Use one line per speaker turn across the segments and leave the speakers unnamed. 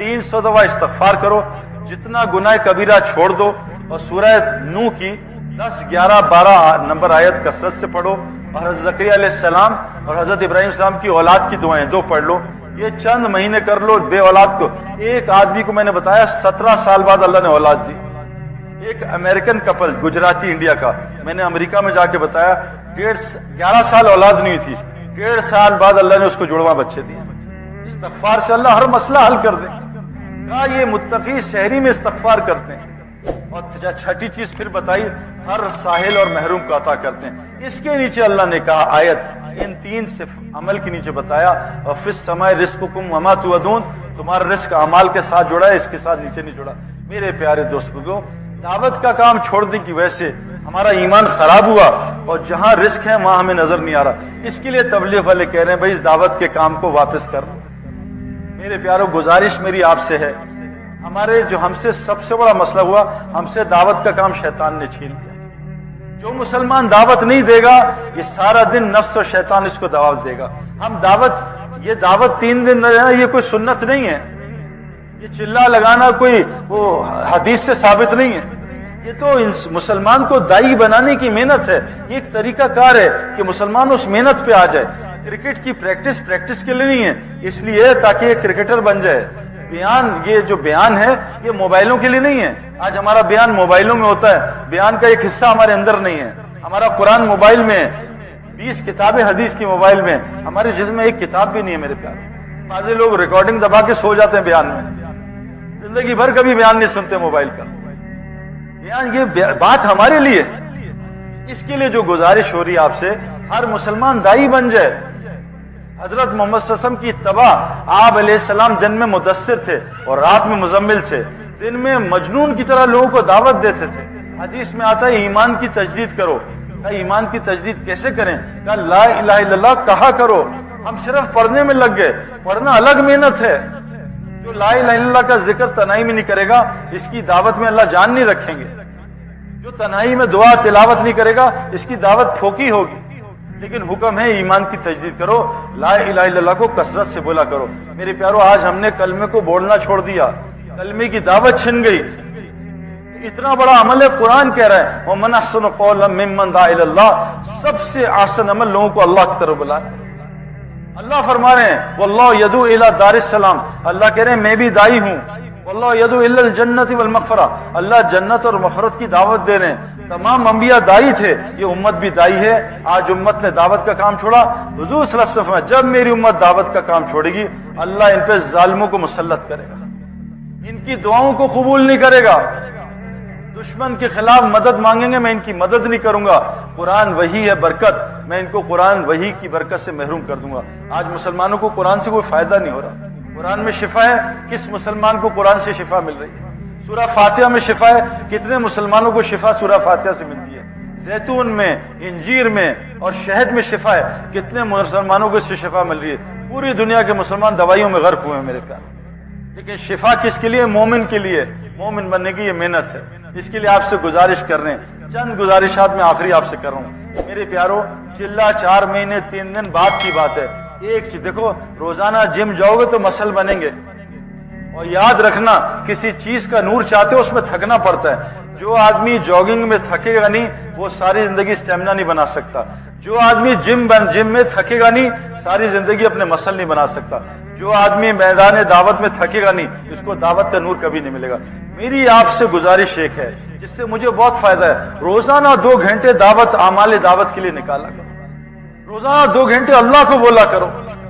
300 दफा इस्तगफार करो, जितना गुनाह कबीरा छोड़ दो, और सूरह नूह की 10, 11, 12 नंबर आयत कसरत से पढ़ो, और हज़रत ज़करिया अलैहिस्सलाम और हज़रत इब्राहीम अलैहिस्सलाम की औलाद की दुआएं 2 पढ़ लो। ये चंद महीने कर लो बे औलाद को। एक आदमी को मैंने बताया 17 साल बाद अल्लाह ने औलाद दी। एक अमेरिकन कपल, गुजराती इंडिया का, मैंने अमेरिका में जाके बताया 11 साल औलाद नहीं थी, 1.5 साल बाद अल्लाह ने उसको जुड़वा बच्चे दिए। इस्तगफार से अल्लाह हर मसला हल कर दे। कहा ये मुत्तकी शहरी में इस्तगफार करते हैं। और छठी चीज फिर बताई, हर साहिल और महरूम को अता करते हैं। इसके नीचे अल्लाह ने कहा आयत, इन 3 से अमल के नीचे बताया, और फिस समय रिस्कुकुम वमा तुअदून, तुम्हारा रिस्क अमाल के साथ जुड़ा है, इसके साथ नीचे नहीं जुड़ा। मेरे प्यारे दोस्तों, दावत का काम छोड़ने की वजह से हमारा ईमान खराब हुआ, और जहां रिस्क है वहां हमें नजर नहीं आ रहा। इसके लिए तबलीग वाले कह रहे हैं भाई इस दावत के काम को वापस कर। मेरे प्यारों, गुजारिश मेरी आपसे है, हमारे जो हमसे सबसे बड़ा मसला हुआ, हमसे दावत का काम शैतान ने छीन लिया। जो मुसलमान दावत नहीं देगा, ये सारा दिन नफ्स और शैतान इसको दावत देगा। हम दावत, ये दावत 3 दिन न देना, ये कोई सुन्नत नहीं है, ये चिल्ला लगाना कोई वो हदीस से साबित नहीं है। ये तो मुसलमान को दाई बनाने की मेहनत है। ये एक तरीका कार है कि मुसलमान उस मेहनत पे आ जाए। क्रिकेट की प्रैक्टिस के लिए नहीं है, इसलिए ताकि ये क्रिकेटर बन जाए। बयान, ये जो बयान है ये मोबाइलों के लिए नहीं है। आज हमारा बयान मोबाइलों में होता है, बयान का एक हिस्सा हमारे अंदर नहीं है। हमारा कुरान मोबाइल में, 20 किताबें हदीस की मोबाइल में, हमारे जिस्म में एक किताब भी नहीं है। मेरे प्यारे, बाज़ लोग रिकॉर्डिंग दबा के सो जाते हैं बयान में, जिंदगी भर कभी बयान नहीं सुनते मोबाइल का। बयान ये बात हमारे लिए, इसके लिए जो गुजारिश हो रही है आपसे, हर मुसलमान दाई बन जाए। हजरत मोहम्मद सल्लल्लाहु अलैहि वसल्लम की इत्तबा, आप अलैहिस्सलाम दिन में मुदस्सिर थे और रात में मुजम्मिल थे। दिन में मजनून की तरह लोगों को दावत देते थे। हदीस में आता है ईमान की तजदीद करो। कहा ईमान की तजदीद कैसे करें? कहा ला इलाहा इल्लल्लाह कहा करो। हम सिर्फ पढ़ने में लग गए। पढ़ना अलग मेहनत है। जो ला इलाहा इल्लल्लाह का जिक्र तन्हाई में नहीं करेगा, इसकी दावत में अल्लाह जान नहीं रखेंगे। जो तन्हाई में दुआ तिलावत नहीं करेगा, इसकी दावत फोकी होगी। लेकिन हुक्म है ईमान की तजदीद करो, ला इलाहा इल्लल्लाह को कसरत से बोला करो। मेरे प्यारों, आज हमने कलमे को बोलना छोड़ दिया, कलमे की दावत छिन गई। इतना बड़ा अमल है, कुरान कह रहा है वमन अहसनु कौलन मिम्मन दा इलल्लाह, सबसे आसन अमल लोगों को अल्लाह की तरफ बुलाना। अल्लाह फरमा रहे हैं वल्लाहु यदू इला दारिस सलाम, अल्लाह कह रहे हैं मैं भी दाई हूं। वल्लाहु यदू इल्लल जन्नति वल मग़फ़िरा, अल्लाह जन्नत और मग़फ़िरत की दावत दे रहे हैं। तमाम अंबिया दाई थे, ये उम्मत भी दाई है। आज उम्मत ने दावत का काम छोड़ा। हुज़ूर सल्लल्लाहु अलैहि वसल्लम, जब मेरी उम्मत दावत का काम छोड़ेगी, अल्लाह इन पे जालिमों को मुसल्लत करेगा, इनकी दुआओं को कबूल नहीं करेगा। दुश्मन के खिलाफ मदद मांगेंगे, मैं इनकी मदद नहीं करूंगा। कुरान वही है बरकत, मैं इनको कुरान वही की बरकत से महरूम कर दूंगा। आज मुसलमानों को कुरान से कोई फायदा नहीं हो रहा। कुरान में शिफा है, किस मुसलमान को कुरान से शिफा मिल रही है? सूरह फातिहा में शिफा है, कितने मुसलमानों को शिफा सूरह फातिहा से मिलती है? जैतून में, इंजीर में और शहद में शिफा है, कितने मुसलमानों को इससे शिफा मिल रही है? पूरी दुनिया के मुसलमान दवाइयों में गर्क हुए हैं मेरे प्यार। लेकिन शिफा किसके लिए? मोमिन के लिए। मोमिन बनने की ये मेहनत है। इसके लिए आपसे गुजारिश कर रहे हैं, चंद गुजारिशात में आखिरी आपसे कर रहा हूं। मेरे प्यारो, चिल्ला 4 महीने 3 दिन बाद की बात है। एक चीज देखो, रोजाना जिम जाओगे तो मसल बनेंगे, और याद रखना किसी चीज का नूर चाहते हो उसमें थकना पड़ता है। जो आदमी जॉगिंग में थकेगा नहीं, वो सारी जिंदगी स्टेमिना नहीं बना सकता। जो आदमी जिम में थकेगा नहीं, सारी जिंदगी अपने मसल नहीं बना सकता। जो आदमी मैदान दावत में थकेगा नहीं, इसको दावत का नूर कभी नहीं मिलेगा। मेरी आपसे गुजारिश एक है, जिससे मुझे बहुत फायदा है, रोजाना 2 घंटे दावत, आमाले दावत के लिए निकाला करो। रोजाना 2 घंटे अल्लाह को बोला करो,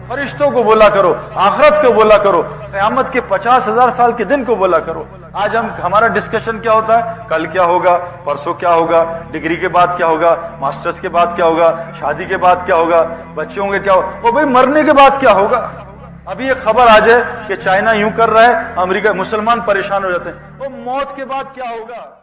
फरिश्तों को बोला करो, आखिरत को बोला करो, क़यामत के 50,000 साल के दिन को बोला करो। आज हमारा डिस्कशन क्या होता है? कल क्या होगा, परसों क्या होगा, डिग्री के बाद क्या होगा, मास्टर्स के बाद क्या होगा, शादी के बाद क्या होगा, बच्चे होंगे क्या होगा, और भाई मरने के बाद क्या होगा। अभी ये खबर आ जाए कि चाइना यूं कर रहा है, अमेरिका, मुसलमान परेशान हो जाते हैं, तो मौत के बाद क्या होगा।